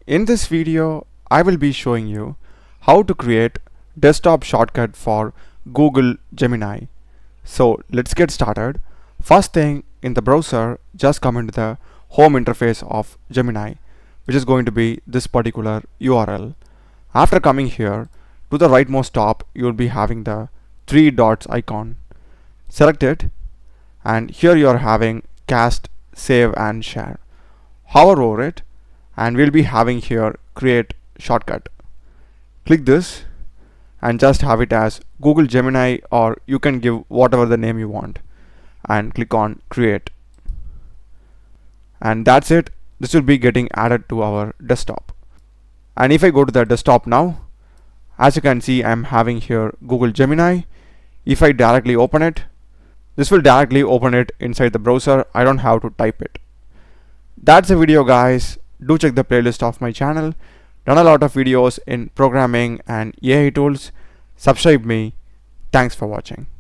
In this video, I will be showing you how to create desktop shortcut for Google Gemini. So let's get started. First thing, in the browser, just come into the home interface of Gemini, which is going to be this particular URL. After coming here, to the rightmost top, you will be having the three dots icon. Select it, and here you are having cast, save and share. Hover over it, and we'll be having here create shortcut. Click this and just have it as Google Gemini, or you can give whatever the name you want, and click on create. And that's it. This will be getting added to our desktop. And if I go to the desktop now, as you can see, I'm having here Google Gemini. If I directly open it, this will directly open it inside the browser. I don't have to type it. That's the video, guys. Do check the playlist of my channel. Done a lot of videos in programming and AI tools. Subscribe me. Thanks for watching.